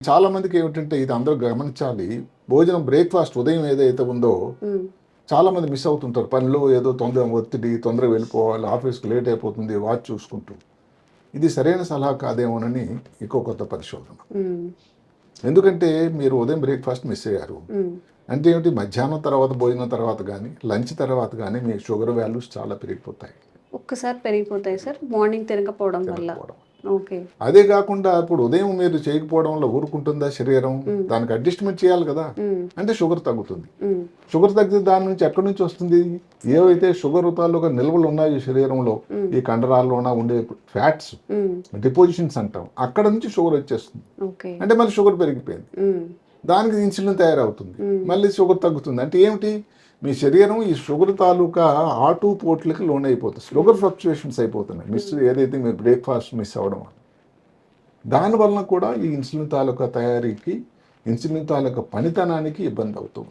చాలా మందికి ఏమిటంటే ఇది అందరూ గమనించాలి. భోజనం బ్రేక్‌ఫాస్ట్ ఉదయం ఏదైతే ఉందో హ్మ్. చాలా మంది మిస్ అవుతుంటారు. పనిలో ఏదో ఒత్తిడి, తొందరగా వెళ్ళిపోవాలి, ఆఫీస్‌కి లేట్ అయిపోతుంది, వాచ్ చూసుకుంటూ. ఇది సరైన సలహా కాదేమోనని ఇంకో కొత్త పరిశోధన. హ్మ్. ఎందుకంటే మీరు ఉదయం బ్రేక్‌ఫాస్ట్ మిస్ అయ్యారు. హ్మ్. అంటే ఏమిటి మధ్యాహ్నం తర్వాత భోజనం తర్వాత గానీ, లంచ్ తర్వాత గానీ మీ షుగర్ వాల్యూస్ చాలా పెరిగిపోతాయి. ఒక్కసారి పెరిగిపోతాయి సార్ మార్నింగ్ తినకపోవడం వల్ల. తినకపోవడం. ఓకే. అదే గాకుండా ఇప్పుడు ఉదయం మీరు చేయకపోవడం వల్ల ఊరుకుంటుందా శరీరం? హ్మ్. దానికి అడ్జస్ట్‌మెంట్ చేయాలి కదా! హ్మ్. అంటే షుగర్ తగ్గుతుంది. హ్మ్. షుగర్ తగ్గితే దాని నుంచి ఎక్కడి నుంచి వస్తుంది? ఏవైతే షుగర్ తాలూకా నిల్వలు ఉన్నాయో ఈ శరీరంలో, హ్మ్. ఈ కండరాల్లోన ఉండే ఫ్యాట్స్ హ్మ్. డిపోజిషన్స్ అంటాం. అక్కడ నుంచి షుగర్ వచ్చేస్తుంది. ఓకే. అంటే మళ్ళీ షుగర్ పెరిగిపోయింది. హ్మ్. దానికి ఇన్సులిన్ తయారవుతుంది. హ్మ్. మళ్ళీ షుగర్ తగ్గుతుంది. అంటే ఏమిటి? మీ శరీరం ఈ షుగర్ తాలూకా ఆటుపోట్లకి లోనైపోతుంది. షుగర్ ఫ్లక్చుయేషన్స్ అయిపోతున్నాయి. ఏదైతే మీరు బ్రేక్‌ఫాస్ట్ మిస్ అవ్వడం వల్ల. దాని వలన కూడా ఈ ఇన్సులిన్ తాలూకా తయారీకి, ఇన్సులిన్ తాలూకా పనితనానికి ఇబ్బంది అవుతుంది.